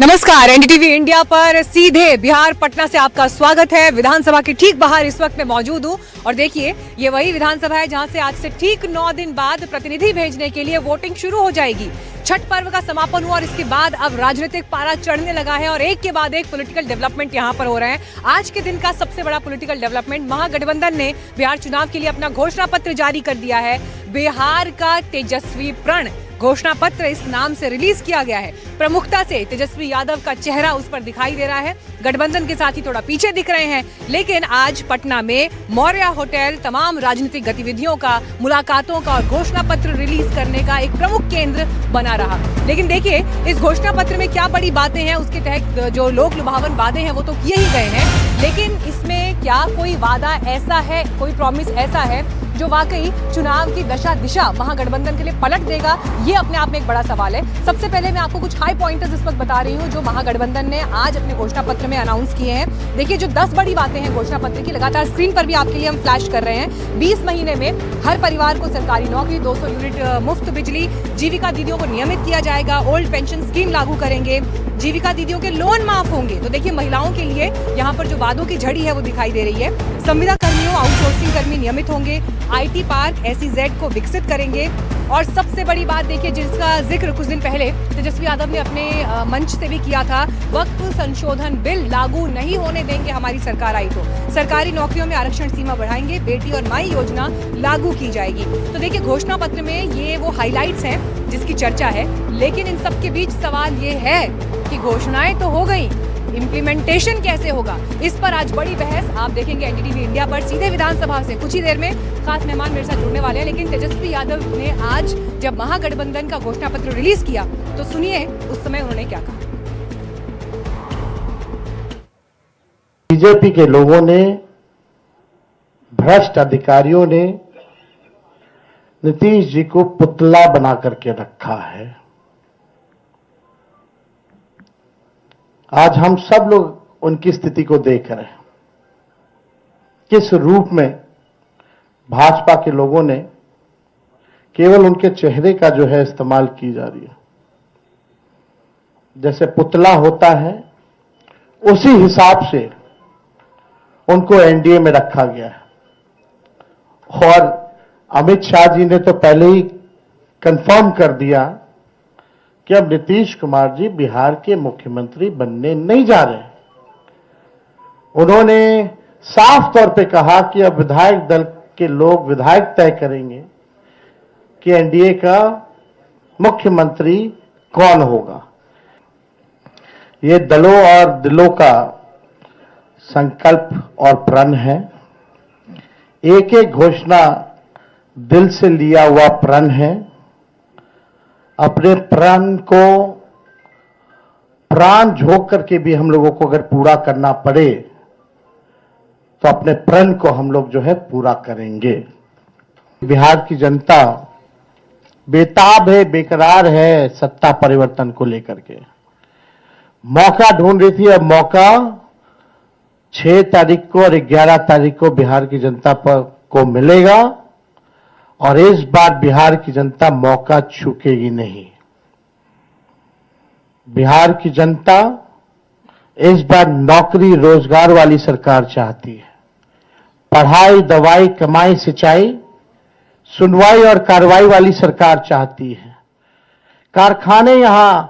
नमस्कार, NDTV India पर सीधे बिहार पटना से आपका स्वागत है। विधानसभा के ठीक बाहर इस वक्त मैं मौजूद हूं और देखिए ये वही विधानसभा है जहां से आज से ठीक 9 दिन बाद प्रतिनिधि भेजने के लिए वोटिंग शुरू हो जाएगी। छठ पर्व का समापन हुआ और इसके बाद अब राजनीतिक पारा चढ़ने लगा है और एक के बाद एक पॉलिटिकल डेवलपमेंट यहां पर हो रहे हैं। आज के दिन का सबसे बड़ा पॉलिटिकल डेवलपमेंट, महागठबंधन ने बिहार चुनाव के लिए अपना घोषणा पत्र जारी कर दिया है। बिहार का तेजस्वी प्रण घोषणा पत्र इस नाम से रिलीज किया गया है। प्रमुखता से तेजस्वी यादव का चेहरा उस पर दिखाई दे रहा है। गठबंधन के साथ ही थोड़ा पीछे दिख रहे हैं, लेकिन आज पटना में मौर्य होटल तमाम राजनीतिक गतिविधियों का, मुलाकातों का और घोषणा पत्र रिलीज करने का एक प्रमुख केंद्र बना रहा। लेकिन देखिए इस घोषणा पत्र में क्या बड़ी बातें हैं, उसके तहत जो लोक लुभावन वादे हैं वो तो किए ही गए हैं, लेकिन इसमें क्या कोई वादा ऐसा है, कोई प्रॉमिस ऐसा है जो वाकई चुनाव की दशा दिशा महागठबंधन के लिए पलट देगा? ये अपने आप में एक बड़ा सवाल है। सबसे पहले मैं आपको कुछ हाई पॉइंटर्स इस वक्त बता रही हूँ जो महागठबंधन ने आज अपने घोषणा पत्र में अनाउंस किए हैं। देखिए जो 10 बड़ी बातें हैं घोषणा पत्र की, लगातार स्क्रीन पर भी आपके लिए हम फ्लैश कर रहे हैं। 20 महीने में हर परिवार को सरकारी नौकरी, 200 यूनिट मुफ्त बिजली, जीविका दीदियों को नियमित किया जाएगा, ओल्ड पेंशन स्कीम लागू करेंगे, जीविका दीदियों के लोन माफ होंगे। तो देखिए महिलाओं के लिए यहाँ पर जो वादों की झड़ी है वो दिखाई दे रही है। संविदा कर्मियों, आउटसोर्सिंग कर्मी नियमित होंगे, आईटी पार्क SEZ को विकसित करेंगे और सबसे बड़ी बात देखिए जिसका जिक्र कुछ दिन पहले तेजस्वी यादव ने अपने मंच से भी किया था, वक्फ संशोधन बिल लागू नहीं होने देंगे हमारी सरकार आई तो। सरकारी नौकरियों में आरक्षण सीमा बढ़ाएंगे, बेटी और माई योजना लागू की जाएगी। तो देखिए घोषणा पत्र में ये वो हाइलाइट्स हैं जिसकी चर्चा है, लेकिन इन सबके बीच सवाल ये है कि घोषणाएं तो हो गई, इम्प्लीमेंटेशन कैसे होगा? इस पर आज बड़ी बहस आप देखेंगे एनडीटीवी इंडिया पर सीधे विधानसभा से। कुछ ही देर में खास मेहमान मेरे साथ जुड़ने वाले हैं, लेकिन तेजस्वी यादव ने आज जब महागठबंधन का घोषणा पत्र रिलीज किया तो सुनिए उस समय उन्होंने क्या कहा। बीजेपी के लोगों ने, भ्रष्ट अधिकारियों ने नीतीश जी को पुतला बना करके रखा है। आज हम सब लोग उनकी स्थिति को देख रहे हैं, किस रूप में भाजपा के लोगों ने केवल उनके चेहरे का जो है इस्तेमाल की जा रही है। जैसे पुतला होता है उसी हिसाब से उनको एनडीए में रखा गया है। और अमित शाह जी ने तो पहले ही कंफर्म कर दिया कि अब नीतीश कुमार जी बिहार के मुख्यमंत्री बनने नहीं जा रहे। उन्होंने साफ तौर पे कहा कि अब विधायक दल के लोग विधायक तय करेंगे कि एनडीए का मुख्यमंत्री कौन होगा। ये दलों और दिलों का संकल्प और प्रण है। एक एक घोषणा दिल से लिया हुआ प्रण है। अपने प्रण को प्राण झोंक करके भी हम लोगों को अगर पूरा करना पड़े तो अपने प्रण को हम लोग जो है पूरा करेंगे। बिहार की जनता बेताब है, बेकरार है सत्ता परिवर्तन को लेकर के। मौका ढूंढ रही थी, अब मौका 6 तारीख को और 11 तारीख को बिहार की जनता को मिलेगा और इस बार बिहार की जनता मौका चूकेगी नहीं। बिहार की जनता इस बार नौकरी रोजगार वाली सरकार चाहती है। पढ़ाई, दवाई, कमाई, सिंचाई, सुनवाई और कार्रवाई वाली सरकार चाहती है। कारखाने यहां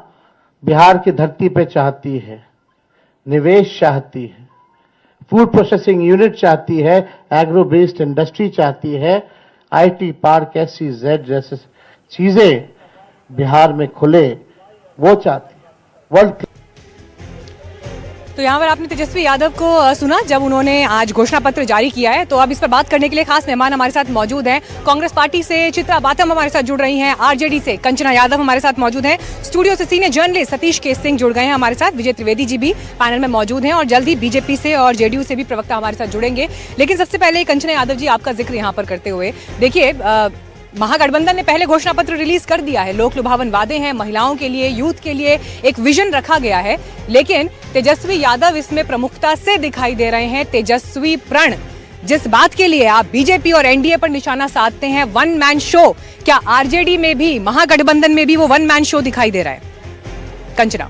बिहार की धरती पे चाहती है, निवेश चाहती है, फूड प्रोसेसिंग यूनिट चाहती है, एग्रो बेस्ड इंडस्ट्री चाहती है, आईटी पार्क, SEZ जैसे चीजें बिहार में खुले, वो चाहती है। वर्ल्ड तो यहाँ पर आपने तेजस्वी यादव को सुना जब उन्होंने आज घोषणा पत्र जारी किया है। तो अब इस पर बात करने के लिए खास मेहमान हमारे साथ मौजूद हैं। कांग्रेस पार्टी से चित्रा बातम हमारे साथ जुड़ रही हैं, आरजेडी से कंचना यादव हमारे साथ मौजूद हैं, स्टूडियो से सीनियर जर्नलिस्ट सतीश के सिंह जुड़ गए हैं हमारे साथ, विजय त्रिवेदी जी भी पैनल में मौजूद हैं और जल्द ही बीजेपी से और जेडीयू से भी प्रवक्ता हमारे साथ जुड़ेंगे। लेकिन सबसे पहले कंचना यादव जी आपका जिक्र यहाँ पर करते हुए, देखिए महागठबंधन ने पहले घोषणा पत्र रिलीज कर दिया है, लोक लुभावन वादे हैं, महिलाओं के लिए, यूथ के लिए एक विजन रखा गया है, लेकिन तेजस्वी यादव इसमें प्रमुखता से दिखाई दे रहे हैं। तेजस्वी प्रण, जिस बात के लिए आप बीजेपी और एनडीए पर निशाना साधते हैं, वन मैन शो, क्या आरजेडी में भी, महागठबंधन में भी वो वन मैन शो दिखाई दे रहा है? कंचना।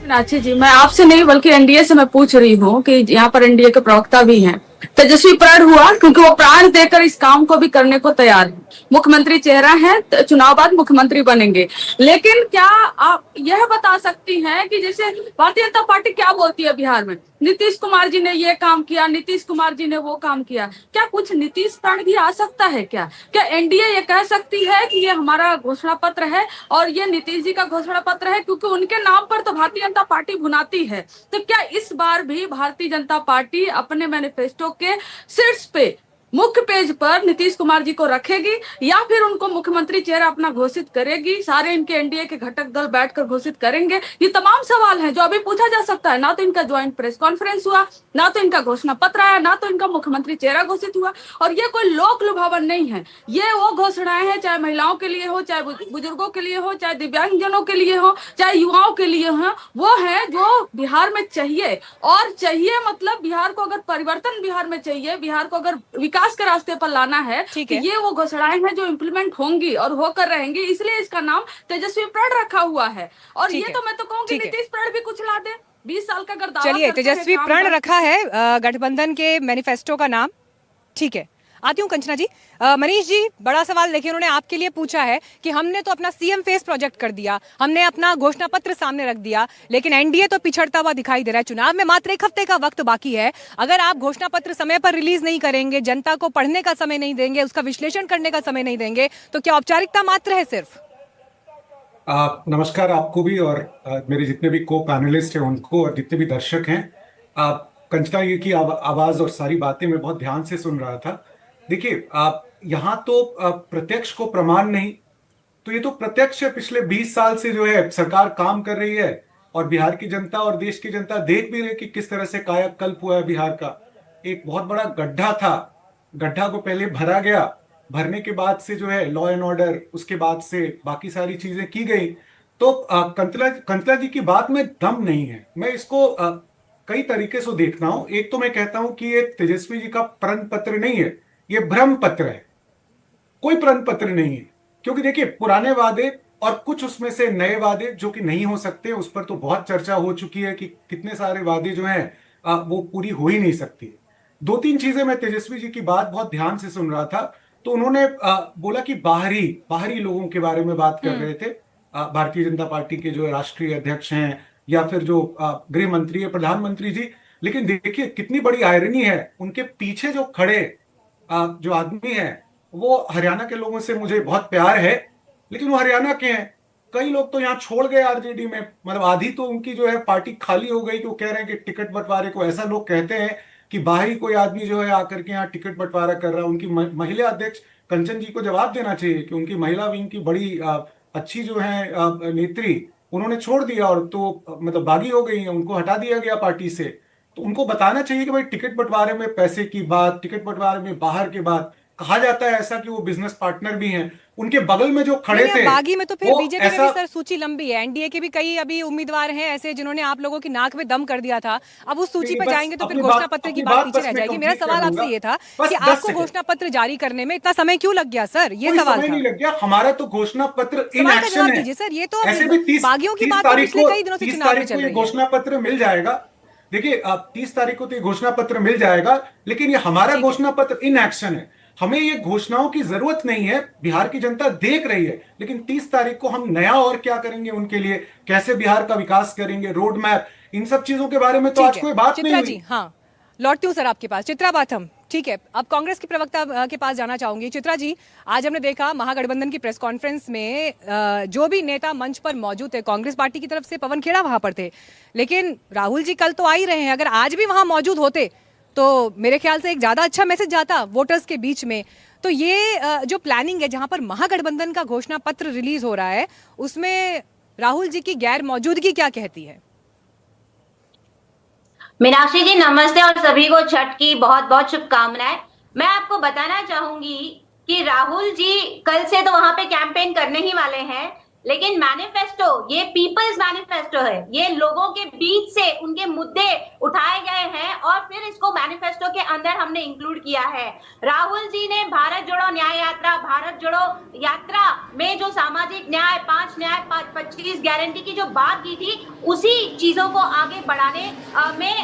मीनाक्षी जी, मैं आपसे नहीं बल्कि एनडीए से मैं पूछ रही हूँ कि यहाँ पर एनडीए के प्रवक्ता भी हैं। तेजस्वी प्रण हुआ क्योंकि वो प्राण देकर इस काम को भी करने को तैयार है। मुख्यमंत्री चेहरा है, चुनाव बाद मुख्यमंत्री बनेंगे। लेकिन क्या आप यह बता सकती हैं कि जैसे भारतीय जनता पार्टी क्या बोलती है बिहार में, नीतीश कुमार जी ने ये काम किया, नीतीश कुमार जी ने वो काम किया, क्या कुछ नीतीश प्रण भी आ सकता है? क्या एनडीए ये कह सकती है कि ये हमारा घोषणा पत्र है और ये नीतीश जी का घोषणा पत्र है, क्योंकि उनके नाम पर तो भारतीय जनता पार्टी भुनाती है। तो क्या इस बार भी भारतीय जनता पार्टी अपने मैनिफेस्टो के शीर्ष पे, मुख्य पेज पर नीतीश कुमार जी को रखेगी या फिर उनको मुख्यमंत्री चेहरा अपना घोषित करेगी? सारे इनके एनडीए के घटक दल बैठकर घोषित करेंगे? ये तमाम सवाल हैं जो अभी पूछा जा सकता है। ना तो इनका ज्वाइंट प्रेस कॉन्फ्रेंस हुआ, ना तो इनका घोषणा पत्र आया, ना तो इनका मुख्यमंत्री चेहरा घोषित हुआ। और ये कोई लोक लुभावन नहीं है, ये वो घोषणाएं हैं, चाहे महिलाओं के लिए हो, चाहे बुजुर्गों के लिए हो, चाहे दिव्यांगजनों के लिए हो, चाहे युवाओं के लिए हो, वो है जो बिहार में चाहिए। और चाहिए मतलब बिहार को अगर परिवर्तन बिहार में चाहिए, बिहार को अगर विकास के रास्ते पर लाना है, तो ये वो घोषणाएं हैं जो इम्प्लीमेंट होंगी और होकर रहेंगी। इसलिए इसका नाम तेजस्वी प्रण रखा हुआ है। और ये तो मैं तो कहूंगी नीतीश प्रण भी कुछ ला दे। 20 साल का अगर दावा चलिए, करते हैं, तेजस्वी काम प्रण करते रखा है गठबंधन के मैनिफेस्टो का नाम। ठीक है, आती हूँ कंचना जी। मनीष जी, बड़ा सवाल देखिए, उन्होंने आपके लिए पूछा है कि हमने तो अपना सीएम फेस प्रोजेक्ट कर दिया, हमने अपना घोषणा पत्र सामने रख दिया, लेकिन एनडीए तो पिछड़ता हुआ दिखाई दे रहा है। चुनाव में मात्र 1 हफ्ते का वक्त बाकी है। अगर आप घोषणा पत्र समय पर रिलीज नहीं करेंगे, जनता को पढ़ने का समय नहीं देंगे, उसका विश्लेषण करने का समय नहीं देंगे, तो क्या औपचारिकता मात्र है सिर्फ? नमस्कार आपको भी और मेरे जितने भी को पैनलिस्ट हैं उनको और जितने भी दर्शक हैं। कंचना ये की आवाज और सारी बातें मैं बहुत ध्यान से सुन रहा था। देखिए, आप यहाँ तो प्रत्यक्ष को प्रमाण नहीं, तो ये तो प्रत्यक्ष है। पिछले 20 साल से जो है सरकार काम कर रही है और बिहार की जनता और देश की जनता देख भी रही कि किस तरह से कायाकल्प हुआ है बिहार का। एक बहुत बड़ा गड्ढा था, गड्ढा को पहले भरा गया, भरने के बाद से जो है लॉ एंड ऑर्डर, उसके बाद से बाकी सारी चीजें की गई। तो कंतला जी की बात में दम नहीं है। मैं इसको कई तरीके से देखता हूं। एक तो मैं कहता हूं कि ये तेजस्वी जी का प्रण पत्र नहीं है, ये भ्रम पत्र है, कोई प्रण पत्र नहीं है। क्योंकि देखिए, पुराने वादे और कुछ उसमें से नए वादे जो कि नहीं हो सकते, उस पर तो बहुत चर्चा हो चुकी है कि कितने सारे वादे जो हैं वो पूरी हो ही नहीं सकती। 2-3 चीजें मैं तेजस्वी जी की बात बहुत ध्यान से सुन रहा था, तो उन्होंने बोला कि बाहरी लोगों के बारे में बात कर रहे थे। भारतीय जनता पार्टी के जो राष्ट्रीय अध्यक्ष हैं या फिर जो गृह मंत्री है, प्रधानमंत्री जी। लेकिन देखिए कितनी बड़ी आयरनी है, उनके पीछे जो खड़े जो आदमी है वो हरियाणा के लोगों से मुझे बहुत प्यार है, लेकिन वो हरियाणा के हैं। कई लोग तो यहाँ छोड़ गए आरजेडी में, मतलब आधी तो उनकी जो है पार्टी खाली हो गई कि वो कह रहे हैं कि टिकट बंटवारे को, ऐसा लोग कहते हैं कि बाहरी कोई आदमी जो है आकर के यहाँ टिकट बंटवारा कर रहा है। उनकी महिला अध्यक्ष कंचन जी को जवाब देना चाहिए कि उनकी महिला विंग की बड़ी अच्छी जो है नेत्री, उन्होंने छोड़ दिया और तो मतलब बागी हो गई, उनको हटा दिया गया पार्टी से। तो उनको बताना चाहिए कि भाई टिकट बंटवारे में पैसे की बात, टिकट बंटवारे में बाहर की बात, कहा जाता है ऐसा कि वो बिजनेस पार्टनर भी हैं। उनके बगल में जो खड़े थे बागी में तो फिर बीजेपी में ऐसा, भी सर सूची लंबी है, एनडीए के भी कई अभी उम्मीदवार हैं ऐसे जिन्होंने आप लोगों की नाक में दम कर दिया था। अब उस सूची पे जाएंगे तो फिर घोषणा पत्र की बात पीछे रह जाएगी। मेरा सवाल आपसे ये था कि आपको घोषणा पत्र जारी करने में इतना समय क्यों लग गया सर? ये सवाल था। नहीं लग गया, हमारा तो घोषणा पत्र इन एक्शन है सर। ये तो ऐसे भी 30 बागियों की बात पिछले कई दिनों से चुनाव में चल रही है। घोषणा पत्र मिल जाएगा। देखिए, 30 तारीख को तो घोषणा पत्र मिल जाएगा, लेकिन ये हमारा घोषणा पत्र इन एक्शन है। हमें ये घोषणाओं की जरूरत नहीं है, बिहार की जनता देख रही है। लेकिन 30 तारीख को हम नया और क्या करेंगे उनके लिए, कैसे बिहार का विकास करेंगे, रोड मैप, इन सब चीजों के बारे में तो आज कोई बात नहीं हुई। हाँ, लौटती हूँ सर आपके पास, चित्रा बाथम। ठीक है, अब कांग्रेस की प्रवक्ता के पास जाना चाहूंगी। चित्रा जी, आज हमने देखा महागठबंधन की प्रेस कॉन्फ्रेंस में जो भी नेता मंच पर मौजूद थे, कांग्रेस पार्टी की तरफ से पवन खेड़ा वहां पर थे, लेकिन राहुल जी कल तो आ ही रहे हैं। अगर आज भी वहां मौजूद होते तो मेरे ख्याल से एक ज्यादा अच्छा मैसेज जाता वोटर्स के बीच में। तो ये जो प्लानिंग है जहां पर महागठबंधन का घोषणा पत्र रिलीज हो रहा है, उसमें राहुल जी की गैर मौजूदगी क्या कहती है? मीनाक्षी जी नमस्ते और सभी को छठ की बहुत बहुत शुभकामनाएं। मैं आपको बताना चाहूंगी कि राहुल जी कल से तो वहां पे कैंपेन करने ही वाले हैं, लेकिन मैनिफेस्टो ये पीपल्स मैनिफेस्टो है, ये लोगों के बीच से उनके मुद्दे उठाए गए हैं और फिर इसको मैनिफेस्टो के अंदर हमने इंक्लूड किया है। राहुल जी ने भारत जोड़ो न्याय यात्रा, भारत जोड़ो यात्रा में जो सामाजिक न्याय, 5 न्याय 25 गारंटी की जो बात की थी, उसी चीजों को आगे बढ़ाने में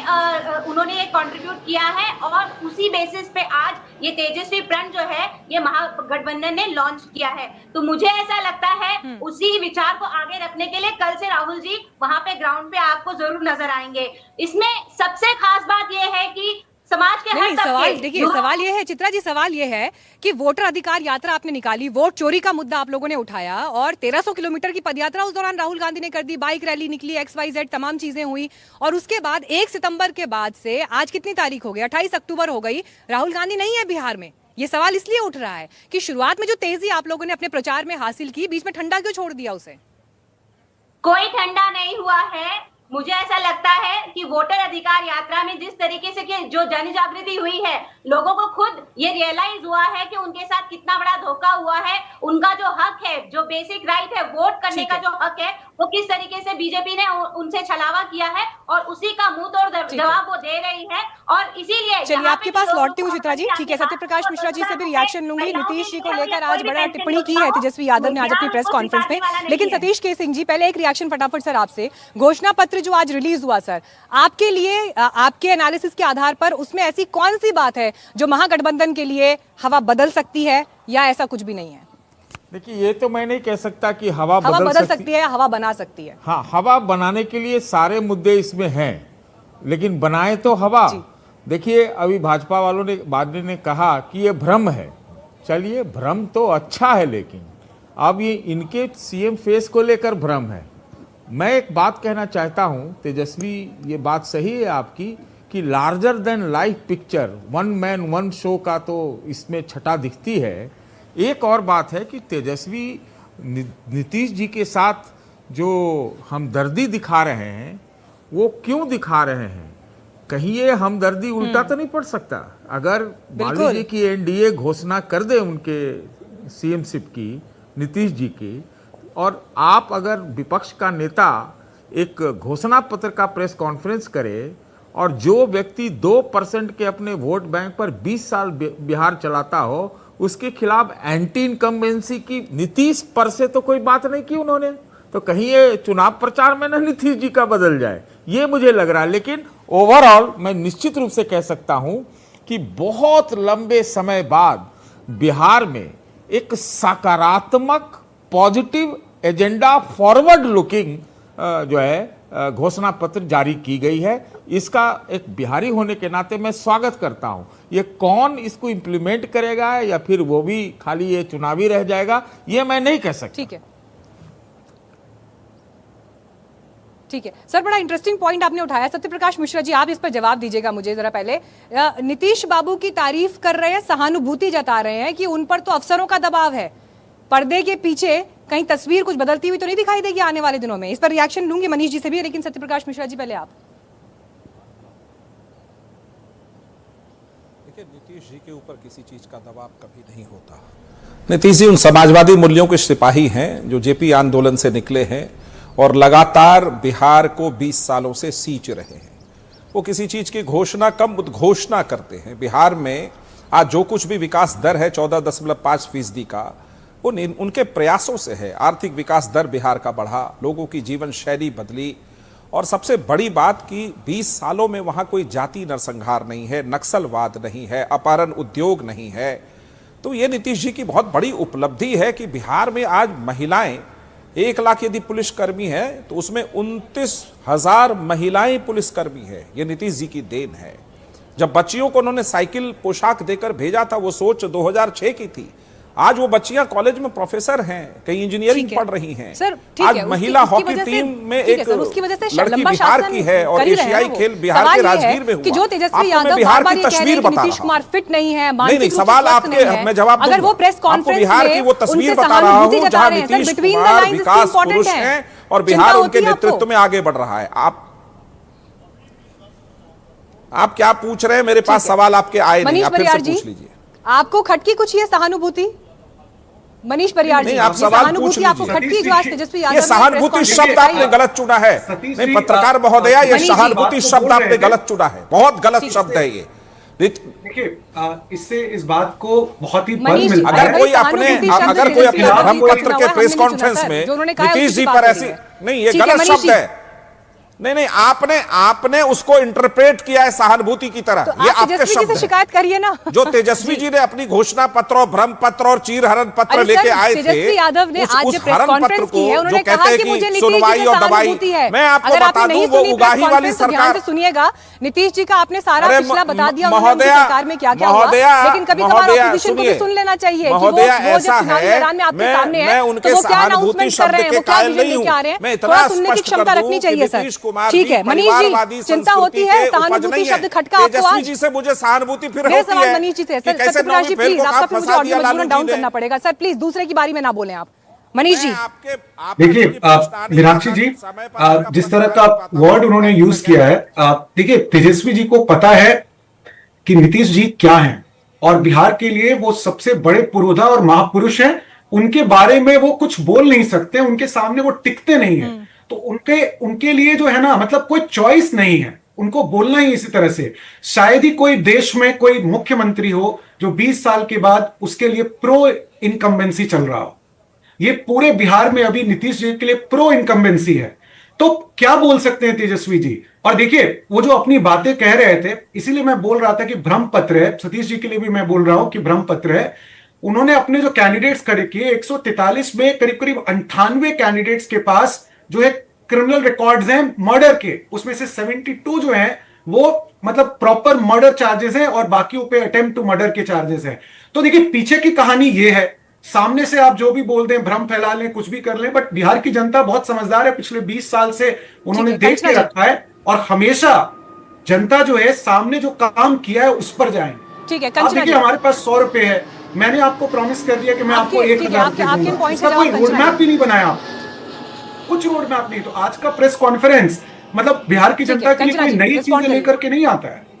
उन्होंने ये कंट्रीब्यूट किया है और उसी बेसिस पे आज ये तेजस्वी प्रण जो है ये महागठबंधन ने लॉन्च किया है। तो मुझे ऐसा लगता है उसी विचार को आगे रखने के लिए कल से राहुल जी वहां पे ग्राउंड पे आपको जरूर नजर आएंगे। इसमें सबसे खास बात यह है कि समाज के नहीं, सवाल देखिए, सवाल ये है चित्रा जी, सवाल ये है कि वोटर अधिकार यात्रा आपने निकाली, वोट चोरी का मुद्दा आप लोगों ने उठाया और 1300 किलोमीटर की पदयात्रा उस दौरान राहुल गांधी ने कर दी, बाइक रैली निकली, XYZ तमाम चीजें हुई और उसके बाद 1 सितंबर के बाद से आज कितनी तारीख हो गई, 28 अक्टूबर हो गई, राहुल गांधी नहीं है बिहार में। ये सवाल इसलिए उठ रहा है कि शुरुआत में जो तेजी आप लोगों ने अपने प्रचार में हासिल की, बीच में ठंडा क्यों छोड़ दिया उसे? कोई ठंडा नहीं हुआ है। मुझे ऐसा लगता है कि वोटर अधिकार यात्रा में जिस तरीके से जो जन जागृति हुई है, लोगों को खुद ये रियलाइज हुआ है कि उनके साथ कितना बड़ा धोखा हुआ है। उनका जो हक है, जो बेसिक राइट है, वोट करने का जो हक है, वो किस तरीके से बीजेपी ने उनसे छलावा किया है और उसी का मुंह तोड़ जवाब वो दे रही है। और इसीलिए चलिए आपके पास लौटती हूँ चित्रा जी, ठीक है, सत्यप्रकाश मिश्रा जी से भी रिएक्शन लूंगी। नीतीश जी को लेकर आज बड़ा टिप्पणी की है तेजस्वी यादव ने आज अपनी प्रेस कॉन्फ्रेंस में, लेकिन सतीश के सिंह जी पहले एक रिएक्शन फटाफट सर आपसे। घोषणा पत्र जो आज रिलीज हुआ सर, आपके लिए, आपके एनालिसिस के आधार पर उसमें ऐसी कौन सी बात है जो महागठबंधन के लिए हवा बदल सकती है या ऐसा कुछ भी नहीं है? देखिए, ये तो मैं नहीं कह सकता कि हवा बदल सकती है या हवा बना सकती है। हाँ, हवा बनाने के लिए सारे मुद्दे इसमें हैं, लेकिन बनाए तो हवा। देखिए, अभी भाजपा वालों ने बाद ने कहा कि ये भ्रम है। चलिए, भ्रम तो अच्छा है, लेकिन अब ये इनके सीएम फेस को लेकर भ्रम है। मैं एक बात कहना चाहता हूँ तेजस्वी, ये बात सही है आपकी कि larger than life picture, one man one show का तो इसमें छटा दिखती है। एक और बात है कि तेजस्वी नीतीश जी के साथ जो हमदर्दी दिखा रहे हैं, वो क्यों दिखा रहे हैं? कहीं ये हमदर्दी उल्टा तो नहीं पड़ सकता? अगर मान लीजिए कि एनडीए घोषणा कर दे उनके सीएमशिप की, नीतीश जी की, और आप अगर विपक्ष का नेता एक घोषणा पत्र का प्रेस कॉन्फ्रेंस करे और जो व्यक्ति 2% के अपने वोट बैंक पर 20 साल बिहार चलाता हो, उसके खिलाफ एंटी इनकम्बेंसी की नीतीश पर से तो कोई बात नहीं की उन्होंने, तो कहीं ये चुनाव प्रचार में ना नीतीश जी का बदल जाए, ये मुझे लग रहा है। लेकिन ओवरऑल मैं निश्चित रूप से कह सकता हूं कि बहुत लंबे समय बाद बिहार में एक सकारात्मक, पॉजिटिव एजेंडा, फॉरवर्ड लुकिंग जो है घोषणा पत्र जारी की गई है। इसका एक बिहारी होने के नाते मैं स्वागत करता हूं। ये कौन इसको इंप्लीमेंट करेगा या फिर वो भी खाली ये चुनावी रह जाएगा, ये मैं नहीं कह सकता। ठीक है, ठीक है सर, बड़ा इंटरेस्टिंग पॉइंट आपने उठाया। सत्यप्रकाश मिश्रा जी, आप इस पर जवाब दीजिएगा मुझे जरा। पहले नीतीश बाबू की तारीफ कर रहे हैं, सहानुभूति जता रहे हैं कि उन पर तो अफसरों का दबाव है, पर्दे के पीछे कहीं तस्वीर कुछ बदलती हुई तो नहीं दिखाई देगी आने वाले दिनों में? इस पर रिएक्शन लूंगी मनीष जी से भी, लेकिन सत्यप्रकाश मिश्रा जी पहले आप। देखिए, नीतीश जी के ऊपर किसी चीज का दबाव कभी नहीं होता। नीतीश जी उन समाजवादी मूल्यों के सिपाही हैं जो जेपी आंदोलन से निकले हैं और लगातार बिहार को 20 सालों से सींच रहे हैं। वो किसी चीज की घोषणा कम उद्घोषणा करते हैं। बिहार में आज जो कुछ भी विकास दर है 14.5% का, वो उनके प्रयासों से है। आर्थिक विकास दर बिहार का बढ़ा, लोगों की जीवन शैली बदली, और सबसे बड़ी बात कि 20 सालों में वहां कोई जाति नरसंहार नहीं है, नक्सलवाद नहीं है, अपहरण उद्योग नहीं है। तो ये नीतीश जी की बहुत बड़ी उपलब्धि है कि बिहार में आज महिलाएं 1 लाख यदि पुलिसकर्मी है तो उसमें 29,000 महिलाएं पुलिसकर्मी है। ये नीतीश जी की देन है। जब बच्चियों को उन्होंने साइकिल पोशाक देकर भेजा था, वो सोच 2006 की थी। आज वो बच्चियां कॉलेज में प्रोफेसर हैं, कई इंजीनियरिंग पढ़ रही हैं। सर, आज महिला हॉकी टीम में एक लड़की बिहार की है और एशियाई खेल बिहार के राजगीर में हुआ। जो तेजस्वी यादव बिहार की तस्वीर बता नीतीश कुमार फिट नहीं है, नहीं, सवाल आपके, मैं जवाब अगर वो प्रेस कॉन्फ्रेंस बिहार की वो तस्वीर बता रहा हूँ जहाँ नीतीश कुमार विकास पुरुष हैं और बिहार उनके नेतृत्व में आगे बढ़ रहा है। आप क्या पूछ रहे हैं? मेरे पास सवाल आपके आए नहीं, आप फिर से पूछ लीजिए। आपको खटकी कुछ ये सहानुभूति? मनीष परियार जी, नहीं, आप ये सवाल पूछ सहानुभूति आपको लीजिए। खटकी जो आज तेजस्वी यादव ये ने सहानुभूति प्रेस शब्द कॉन्फ्रेंस आपने में गलत चुना है। सतीश नहीं जी, पत्रकार महोदया, ये मनीष जी, सहानुभूति बात को शब्द बोल आपने रहे थे। गलत चुना है, बहुत गलत शब्द है ये। देखिए इससे इस बात को बहुत ही बल मनीष जी, मिलता अगर है। भाई सहानुभूति शब्द अगर कोई तेजस्वी अपने यादव जी का ब्रह्मपत्र चुना के हुआ है, प्रेस हमने नहीं कॉन्फ्रेंस चुना, में सर। जो उन्होंने कहा है नीतीश उसकी जी बात पर हो ऐसी रही है। नहीं, ये ठीक है, गलत मनीष शब्द जी। है। नहीं, आपने उसको इंटरप्रेट किया है सहानुभूति की तरह। तो ये आप आपके तेजस्वी जी शब्द से हैं। शिकायत करिए ना। जो तेजस्वी जी ने अपनी घोषणा पत्र और भ्रम पत्र और चीरहरण पत्र अरे लेके सर, आए थे, तेजस्वी यादव ने आज जो प्रेस हरण कॉन्फ्रेंस पत्र की है, को उन्होंने जो कहा कहते कि हैं मुझे कि नीतीश जी सुनवाई से और दवाई, सहानुभूति है। मैं आपको अगर बता आपने नहीं दूं, वो सुनी प्रेस उगाही वाली कॉन्फ्रेंस तो ध्यान सरकार। से सुनिएगा। नीतीश जी का आपने सारा अरे पिछला बता दिया उन्होंने उनकी महोदया, सरकार में क्या क्या हुआ। महोदया, लेकिन कभी कभार महोदया, ऑपोजिशन को भी सुनिए। सुन लेना चाहिए कि महोदया, वो जब ऐसा चुनावी है, मैदान में आपके मैं- सामने मैं है उनके तो वो क्या सहानुभूति अनाउंसमेंट कर शब्द रहे हैं, के वो क्या कायल विजन नहीं लेके आ रहे हूं। मैं हैं, इतना थोड़ा सुनने की स्पष्ट क्षमता कर रखनी दूं कि चाहिए सर। नीतीश कुमार ठीक जी है मनीष परिवारवादी जी, चिंता संस्कृति होती है, के उपज सहानुभूति नहीं शब्द है। खटका आपको तेजस्वी आज। जी से मुझे सहानुभूति फिर मेरे होती सवाल है मनीष जी से, कि सर कैसे सत्यप्रकाश जी नौवीं फेल प्लीज, को आपका कहाँ फिर मुझे फंसा ऑडियो दिया मजबूरन लालू डाउन जी ने। करना पड़ेगा। सर प्लीज दूसरे की बारी में ना बोलें आप। मनीष जी, देखिए मीनाक्षी जी, जिस तरह का वर्ड उन्होंने यूज किया है, देखिए तेजस्वी जी को पता है कि नीतीश जी क्या हैं और बिहार के लिए वो सबसे बड़े पुरोधा और महापुरुष हैं। उनके बारे में वो कुछ बोल नहीं सकते, उनके सामने वो टिकते नहीं है। तो उनके लिए जो है ना, मतलब कोई चॉइस नहीं है, उनको बोलना ही इसी तरह से। शायद ही कोई देश में कोई मुख्यमंत्री हो जो 20 साल के बाद उसके लिए प्रो इनकम्बेंसी चल रहा हो। ये पूरे बिहार में अभी नीतीश जी के लिए प्रो इनकम्बेंसी है। तो क्या बोल सकते हैं तेजस्वी जी? और देखिए वो जो अपनी बातें कह रहे थे, इसीलिए मैं बोल रहा था कि भ्रम पत्र है। सतीश जी के लिए भी मैं बोल रहा हूं कि भ्रम पत्र है। उन्होंने अपने जो कैंडिडेट्स खड़े किए, 143 में करीब करीब 98 कैंडिडेट्स के पास जो है क्रिमिनल रिकॉर्ड्स हैं मर्डर के। उसमें से 72 जो हैं वो मतलब प्रॉपर मर्डर चार्जेस हैं और बाकियों पे अटेम्प्ट टू मर्डर के चार्जेस हैं। तो देखिए पीछे की कहानी ये है। सामने से आप जो भी बोल दें, भ्रम फैला लें, कुछ भी कर लें, बट बिहार की जनता बहुत समझदार है। पिछले 20 साल से उन्होंने देख के रखा है और हमेशा जनता जो है सामने जो काम किया है उस पर जाएंगे। ठीक है आप कंचना देखिए जी, हमारे पास 100 रुपए है, मैंने आपको प्रॉमिस कर दिया कि मैं आपको आपके- 1,000 ठीक है, रुपए आपके दूंगा। पॉइंट इसका से कोई जवाब रोड कंचना मैप जी। भी नहीं बनाया आप, कुछ रोड मैप नहीं। तो आज का प्रेस कॉन्फ्रेंस मतलब बिहार की ठीक है, जनता के लिए कंचना कोई जी, नई respond चीजें करिए। लेकर के नहीं आता है।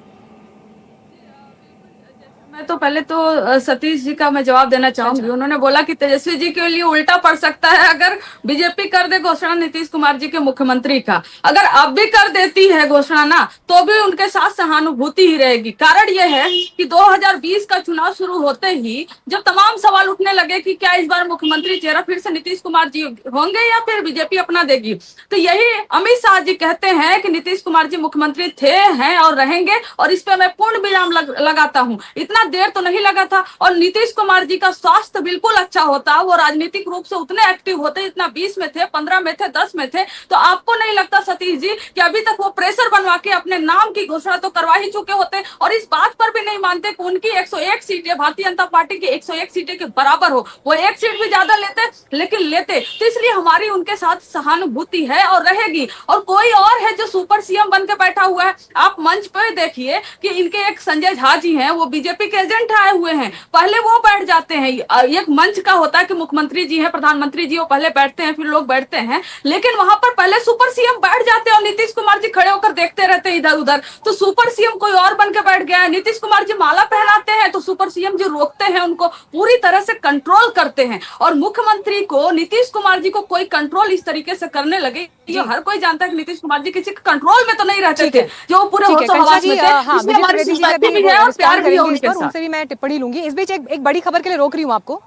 मैं तो पहले तो सतीश जी का मैं जवाब देना चाहूंगी। उन्होंने बोला कि तेजस्वी जी के लिए उल्टा पड़ सकता है अगर बीजेपी कर दे घोषणा नीतीश कुमार जी के मुख्यमंत्री का। अगर अब भी कर देती है घोषणा ना, तो भी उनके साथ सहानुभूति ही रहेगी। कारण यह है कि 2020 का चुनाव शुरू होते ही जब तमाम सवाल उठने लगे कि क्या इस बार मुख्यमंत्री चेहरा फिर से नीतीश कुमार जी होंगे या फिर बीजेपी अपना देगी, तो यही अमित शाह जी कहते हैं कि नीतीश कुमार जी मुख्यमंत्री थे, हैं और रहेंगे। और इस पे मैं पूर्ण विराम लगाता हूं। इतना देर तो नहीं लगा था और नीतीश कुमार जी का स्वास्थ्य बिल्कुल अच्छा होता, वो राजनीतिक रूप से उतने एक्टिव होते, इतना 20 में थे, 15 में थे, 10 में थे, तो आपको नहीं लगता सतीश जी कि अभी तक वो प्रेशर बनवा के अपने नाम की घोषणा तो करवा ही चुके होते और इस बात पर भी नहीं मानते कि उनकी 101 सीटें भारतीय जनता पार्टी की 101 सीटें के बराबर हो। वो एक सीट भी ज्यादा लेते लेकिन लेते। तो इसलिए हमारी उनके साथ सहानुभूति है और रहेगी। और कोई और है जो सुपर सीएम बन के बैठा हुआ है। आप मंच पे देखिए कि इनके एक संजय झा जी हैं, वो बीजेपी के एजेंट आए हुए हैं, पहले वो बैठ जाते हैं। एक मंच का होता है कि मुख्यमंत्री जी हैं, प्रधानमंत्री जी, वो पहले बैठते हैं, फिर लोग बैठते हैं, लेकिन वहां पर पहले सुपर सीएम बैठ जाते हैं और नीतीश कुमार जी खड़े होकर देखते रहते हैं इधर उधर। तो सुपर सीएम कोई और बन के बैठ गया है। नीतीश कुमार जी माला पहनाते हैं तो सुपर सीएम जी रोकते हैं, उनको पूरी तरह से कंट्रोल करते हैं। और मुख्यमंत्री को, नीतीश कुमार जी को कोई कंट्रोल इस तरीके से करने लगे, जो हर कोई जानता है कि नीतीश कुमार जी किसी कंट्रोल में तो नहीं रहते थे, जो पूरे होशो हवास में थे। इसलिए हमारी सिंपैथी भी है और प्यार भी है उनके साथ। उनसे भी मैं टिप्पणी लूंगी। इस बीच एक बड़ी खबर के लिए रोक रही हूँ आपको,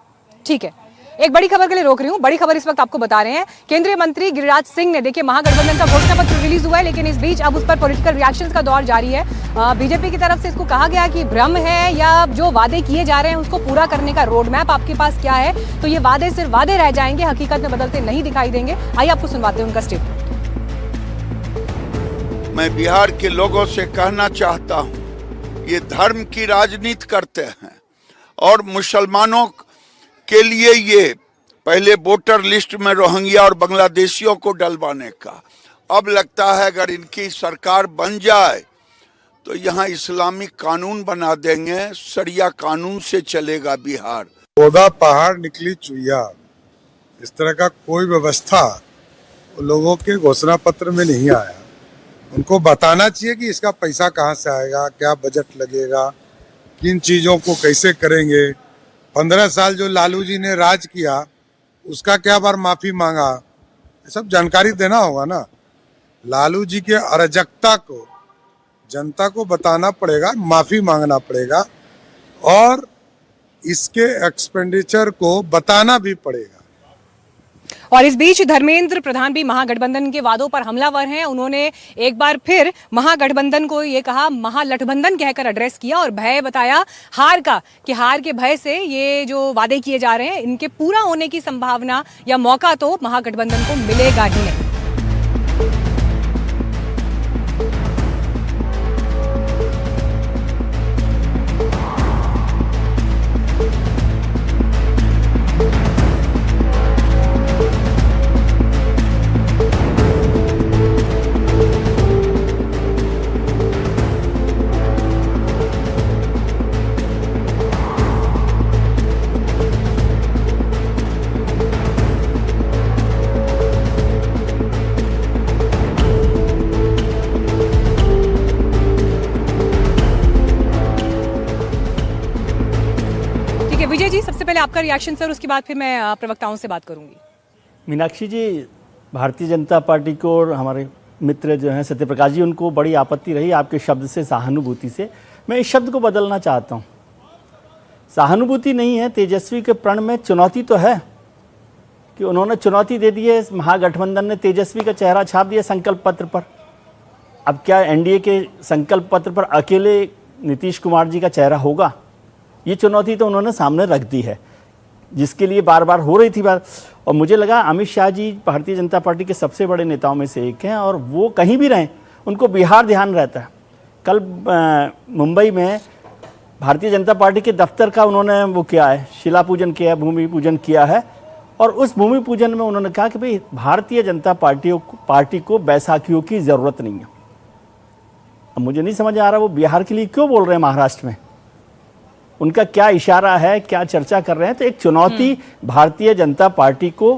ठीक है, एक बड़ी खबर के लिए रोक रही हूँ। बड़ी खबर इस वक्त आपको बता रहे हैं, केंद्रीय मंत्री गिरिराज सिंह ने, देखिए महागठबंधन का घोषणा पत्र रिलीज हुआ है, लेकिन इस बीच अब उस पर पॉलिटिकल रिएक्शंस का दौर जारी है। बीजेपी की तरफ से इसको कहा गया कि भ्रम है या जो वादे किए जा रहे हैं उसको पूरा करने का रोड मैप आपके पास क्या है? तो ये वादे सिर्फ वादे रह जाएंगे, हकीकत में बदलते नहीं दिखाई देंगे। आइए आपको सुनवाते हैं उनका स्टेटमेंट। मैं बिहार के लोगों से कहना चाहता हूं, ये धर्म की राजनीति करते हैं और मुसलमानों के लिए ये पहले वोटर लिस्ट में रोहिंग्या और बांग्लादेशियों को डलवाने का, अब लगता है अगर इनकी सरकार बन जाए तो यहाँ इस्लामिक कानून बना देंगे, शरिया कानून से चलेगा बिहार। पौधा पहाड़ निकली चुईया, इस तरह का कोई व्यवस्था लोगों के घोषणा पत्र में नहीं आया। उनको बताना चाहिए कि इसका पैसा कहाँ से आएगा, क्या बजट लगेगा, किन चीज़ों को कैसे करेंगे, 15 साल जो लालू जी ने राज किया उसका क्या बार माफी मांगा, ये सब जानकारी देना होगा ना। लालू जी के अराजकता को जनता को बताना पड़ेगा, माफी मांगना पड़ेगा और इसके एक्सपेंडिचर को बताना भी पड़ेगा। और इस बीच धर्मेंद्र प्रधान भी महागठबंधन के वादों पर हमलावर हैं। उन्होंने एक बार फिर महागठबंधन को ये कहा, महालठबंधन कहकर एड्रेस किया और भय बताया हार का, कि हार के भय से ये जो वादे किए जा रहे हैं इनके पूरा होने की संभावना या मौका तो महागठबंधन को मिलेगा ही नहीं। विजय जी, सबसे पहले आपका रिएक्शन सर, उसके बाद फिर मैं प्रवक्ताओं से बात करूंगी। मीनाक्षी जी, भारतीय जनता पार्टी को और हमारे मित्र जो हैं सत्यप्रकाश जी, उनको बड़ी आपत्ति रही आपके शब्द से, सहानुभूति से। मैं इस शब्द को बदलना चाहता हूँ। सहानुभूति नहीं है, तेजस्वी के प्रण में चुनौती तो है कि उन्होंने चुनौती दे दी है। महागठबंधन ने तेजस्वी का चेहरा छाप दिया संकल्प पत्र पर। अब क्या एनडीए के संकल्प पत्र पर अकेले नीतीश कुमार जी का चेहरा होगा? ये चुनौती तो उन्होंने सामने रख दी है, जिसके लिए बार बार हो रही थी बात। और मुझे लगा अमित शाह जी भारतीय जनता पार्टी के सबसे बड़े नेताओं में से एक हैं और वो कहीं भी रहें उनको बिहार ध्यान रहता है। कल मुंबई में भारतीय जनता पार्टी के दफ्तर का उन्होंने वो किया है, शिला पूजन किया है, भूमि पूजन किया है। और उस भूमि पूजन में उन्होंने कहा कि भाई भारतीय जनता पार्टी को बैसाखियों की ज़रूरत नहीं है। अब मुझे नहीं समझ आ रहा वो बिहार के लिए क्यों बोल रहे हैं, महाराष्ट्र में उनका क्या इशारा है, क्या चर्चा कर रहे हैं। तो एक चुनौती भारतीय जनता पार्टी को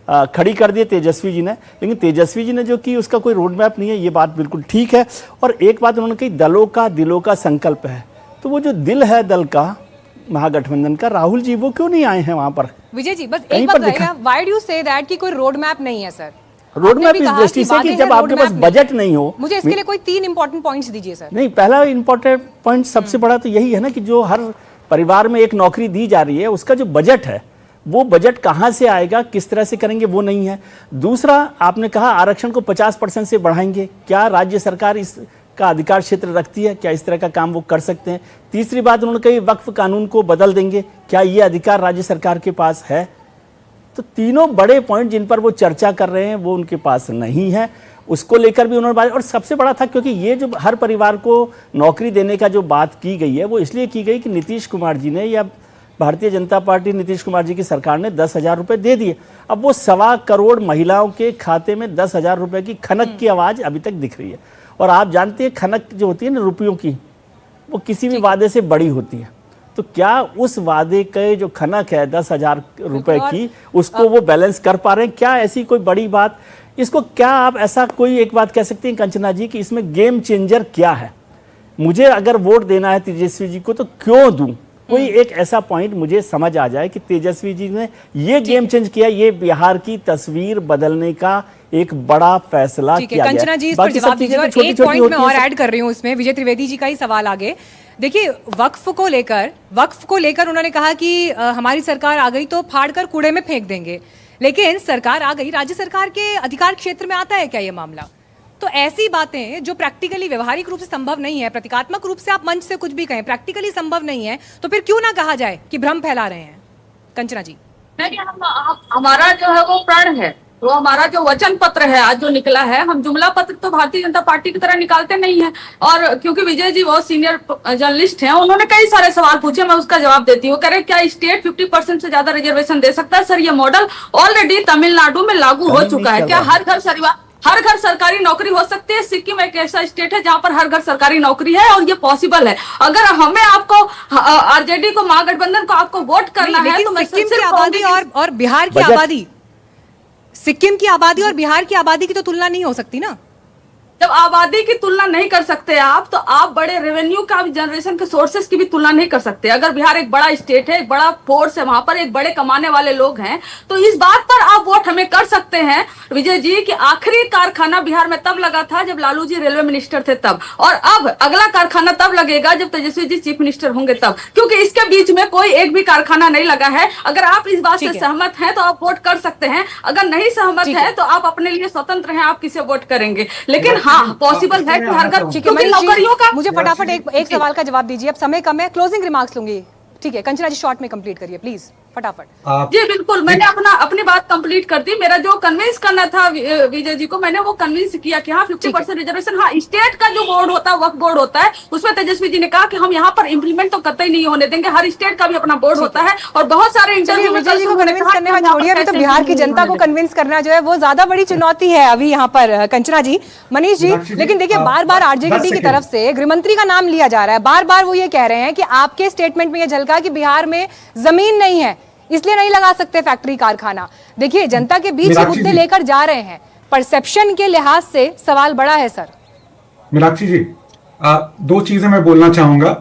खड़ी कर दी तेजस्वी जी ने, लेकिन तेजस्वी जी ने जो की उसका कोई रोड मैप नहीं है, ये बात बिल्कुल ठीक है। और एक बात उन्होंने कही, दलों का दिलों का संकल्प है। तो वो जो दिल है दल का, महागठबंधन का, राहुल जी वो क्यों नहीं आए हैं वहां पर? विजय जी, बस एक बात बताइए, why do you say that कि कोई रोड मैप नहीं है सर? रोड मैप इस दृष्टि से कि जब आपके पास बजट नहीं हो। मुझे इसके लिए कोई 3 इंपॉर्टेंट पॉइंट्स दीजिए सर। नहीं, पहला इंपॉर्टेंट पॉइंट सबसे बड़ा तो यही है ना कि जो हर परिवार में एक नौकरी दी जा रही है, उसका जो बजट है वो बजट कहां से आएगा, किस तरह से करेंगे, वो नहीं है। दूसरा, आपने कहा आरक्षण को 50% से बढ़ाएंगे, क्या राज्य सरकार इसका अधिकार क्षेत्र रखती है? क्या इस तरह का काम वो कर सकते हैं? तीसरी बात उन्होंने कही वक्फ कानून को बदल देंगे, क्या ये अधिकार राज्य सरकार के पास है? तो तीनों बड़े पॉइंट जिन पर वो चर्चा कर रहे हैं वो उनके पास नहीं है। उसको लेकर भी उन्होंने बात, और सबसे बड़ा था क्योंकि ये जो हर परिवार को नौकरी देने का जो बात की गई है वो इसलिए की गई कि नीतीश कुमार जी ने या भारतीय जनता पार्टी नीतीश कुमार जी की सरकार ने 10,000 रुपये दे दिए। अब वो 1.25 करोड़ महिलाओं के खाते में 10,000 रुपये की खनक की आवाज़ अभी तक दिख रही है। और आप जानते हैं खनक जो होती है ना रुपयों की, वो किसी भी वादे से बड़ी होती है। तो क्या उस वादे के जो खनक है 10,000 रुपये की, उसको वो बैलेंस कर पा रहे हैं? क्या ऐसी कोई बड़ी बात, इसको क्या आप ऐसा कोई एक बात कह सकते हैं कंचना जी कि इसमें गेम चेंजर क्या है? मुझे अगर वोट देना है तेजस्वी जी को तो क्यों दूं? कोई एक ऐसा पॉइंट मुझे समझ आ जाए कि तेजस्वी जी ने ये गेम चेंज किया, ये बिहार की तस्वीर बदलने का एक बड़ा फैसला किया गया। कंचना जी, इस पर जवाब दीजिए। एक पॉइंट मैं और ऐड कर रही हूँ इसमें, विजय त्रिवेदी जी का ही सवाल आगे। देखिए, वक्फ को लेकर उन्होंने कहा कि हमारी सरकार आ गई तो फाड़ कर कूड़े में फेंक देंगे, लेकिन सरकार आ गई, राज्य सरकार के अधिकार क्षेत्र में आता है क्या ये मामला? तो ऐसी बातें जो प्रैक्टिकली व्यवहारिक रूप से संभव नहीं है, प्रतीकात्मक रूप से आप मंच से कुछ भी कहें, प्रैक्टिकली संभव नहीं है, तो फिर क्यों ना कहा जाए कि भ्रम फैला रहे हैं? कंचना जी, नहीं, हमारा जो है वो प्रण है, वो हमारा जो वचन पत्र है आज जो निकला है, हम जुमला पत्र तो भारतीय जनता पार्टी की तरह निकालते नहीं है। और क्योंकि विजय जी बहुत सीनियर जर्नलिस्ट हैं, उन्होंने कई सारे सवाल पूछे, मैं उसका जवाब देती हूँ। कह रहे क्या स्टेट 50% से ज्यादा रिजर्वेशन दे सकता है? सर, ये मॉडल ऑलरेडी तमिलनाडु में लागू हो चुका है। क्या हर घर सरकारी नौकरी हो सकती है? सिक्किम एक ऐसा स्टेट है जहां पर हर घर सरकारी नौकरी है और ये पॉसिबल है। अगर हमें आपको आरजेडी को, महागठबंधन को आपको वोट करना है तो सिक्किम की आबादी और बिहार की आबादी, सिक्किम की आबादी और बिहार की आबादी की तो तुलना नहीं हो सकती ना। जब आबादी की तुलना नहीं कर सकते आप, तो आप बड़े रेवेन्यू का भी, जनरेशन के सोर्सेस की भी तुलना नहीं कर सकते। अगर बिहार एक बड़ा स्टेट है, एक बड़ा फोर्स है, वहां पर एक बड़े कमाने वाले लोग हैं, तो इस बात पर आप वोट हमें कर सकते हैं विजय जी कि आखिरी कारखाना बिहार में तब लगा था जब लालू जी रेलवे मिनिस्टर थे तब, और अब अगला कारखाना तब लगेगा जब तेजस्वी जी चीफ मिनिस्टर होंगे तब, क्योंकि इसके बीच में कोई एक भी कारखाना नहीं लगा है। अगर आप इस बात से सहमत हैं तो आप वोट कर सकते हैं, अगर नहीं सहमत है तो आप अपने लिए स्वतंत्र हैं, आप किसे वोट करेंगे। लेकिन हाँ, पॉसिबल है कि हर घर, क्योंकि नौकरियों का। मुझे फटाफट एक सवाल का जवाब दीजिए, अब समय कम है, क्लोजिंग रिमार्क्स लूंगी। ठीक है, कंचना जी शॉर्ट में कंप्लीट करिए प्लीज, फटाफट। जी बिल्कुल, मैंने अपनी बात कंप्लीट कर दी। मेरा जो कन्विंस करना था विजय जी को, मैंने वो कन्विंस किया कि हाँ 50% रिजर्वेशन, हाँ स्टेट का जो बोर्ड होता है, वक्फ बोर्ड होता है, उसमें तेजस्वी जी ने कहा कि हम यहाँ पर इम्प्लीमेंट तो कतई नहीं होने देंगे, हर स्टेट का भी अपना बोर्ड होता है। और बहुत सारे इंटरव्यू विजय जी को कन्विंस करने में छोड़िए, अभी तो बिहार की जनता को कन्विंस करना जो है वो ज्यादा बड़ी चुनौती है अभी यहाँ पर। कंचना जी, मनीष जी, लेकिन देखिए बार बार आरजेडी की तरफ से गृहमंत्री का नाम लिया जा रहा है, बार बार वो ये कह रहे हैं कि आपके स्टेटमेंट में ये झलका कि बिहार में जमीन नहीं है इसलिए नहीं लगा सकते फैक्ट्री कारखाना। देखिए जनता के बीच ये मुद्दे लेकर जा रहे हैं, परसेप्शन के लिहाज से सवाल बड़ा है सर। मीनाक्षी जी, दो चीजें मैं बोलना चाहूंगा।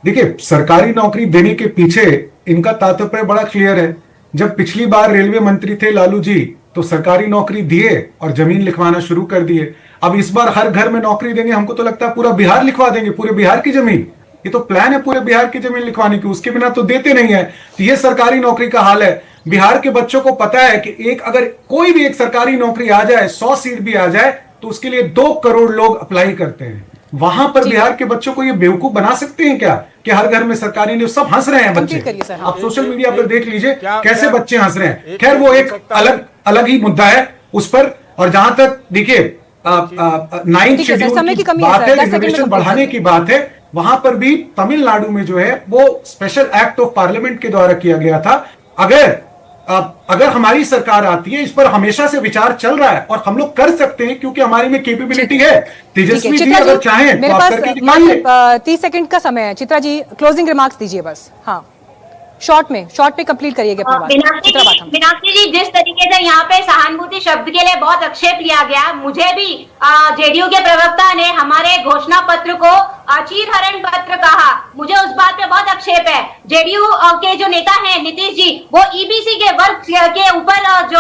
देखिए, सरकारी नौकरी देने के पीछे इनका तात्पर्य बड़ा क्लियर है। जब पिछली बार रेलवे मंत्री थे लालू जी, तो सरकारी नौकरी दिए और जमीन लिखवाना शुरू कर दिए। अब इस बार हर घर में नौकरी देंगे, हमको तो लगता है पूरा बिहार लिखवा देंगे, पूरे बिहार की जमीन। ये तो प्लान है पूरे बिहार की जमीन लिखवाने की, उसके बिना तो देते नहीं है। तो ये सरकारी नौकरी का हाल है। बिहार के बच्चों को पता है कि अगर कोई भी एक सरकारी नौकरी आ जाए, 100 सीट भी आ जाए, तो उसके लिए 2 करोड़ लोग अप्लाई करते हैं। वहां पर बिहार के बच्चों को ये बेवकूफ बना सकते हैं क्या कि हर घर में सरकारी नहीं? सब हंस रहे हैं बच्चे, आप सोशल मीडिया पर देख लीजिए कैसे बच्चे हंस रहे हैं। खैर, वो एक अलग ही मुद्दा है उस पर। और जहां तक देखिए 9th शेड्यूल की बात है, रिजर्वेशन बढ़ाने की बात है, वहां पर भी तमिलनाडु में जो है वो स्पेशल एक्ट ऑफ पार्लियामेंट के द्वारा किया गया था। अगर हमारी सरकार आती है, इस पर हमेशा से विचार चल रहा है और हम लोग कर सकते हैं क्योंकि हमारी में कैपेबिलिटी है। तेजस्वी जी अगर चाहें तो आप करके दिखाइए। 30 सेकंड का समय है, चित्रा जी क्लोजिंग रिमार्क्स दीजिए बस। हाँ, शॉर्ट में कंप्लीट करिएगा अपनी बात। मीनाक्षी जी, जिस तरीके से यहाँ पे सहानुभूति शब्द के लिए बहुत आक्षेप लिया गया, मुझे भी जेडीयू के प्रवक्ता ने हमारे घोषणा पत्र को चीरहरण पत्र कहा, मुझे उस बात पे बहुत आक्षेप है। जेडीयू के जो नेता हैं नीतीश जी, वो ईबीसी के वर्ग के ऊपर जो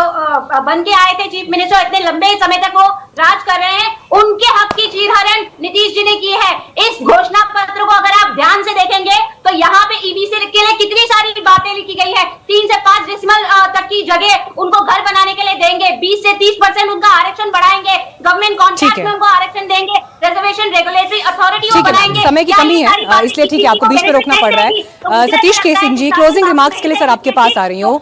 बन के आए थे चीफ मिनिस्टर, इतने लंबे समय तक वो राज कर रहे हैं, उनके हक की चीरहरण नीतीश जी ने की है। इस घोषणा पत्र को अगर आप ध्यान से देखेंगे तो यहाँ पे ईबीसी के लिए कितनी सारी बातें लिखी गई है। 3 से 5 डिसमल तक की जगह उनको घर बनाने के लिए देंगे, 20 से 30% उनका आरक्षण बढ़ाएंगे, गवर्नमेंट कॉन्ट्रैक्ट में उनको आरक्षण देंगे, रिजर्वेशन रेगुलेटरी अथॉरिटी को बनाएंगे। समय की कमी है इसलिए ठीक है, आपको बीच में रोकना पड़ रहा है। सतीश के सिंह जी, क्लोजिंग रिमार्क्स के लिए सर आपके पास आ रही हूँ।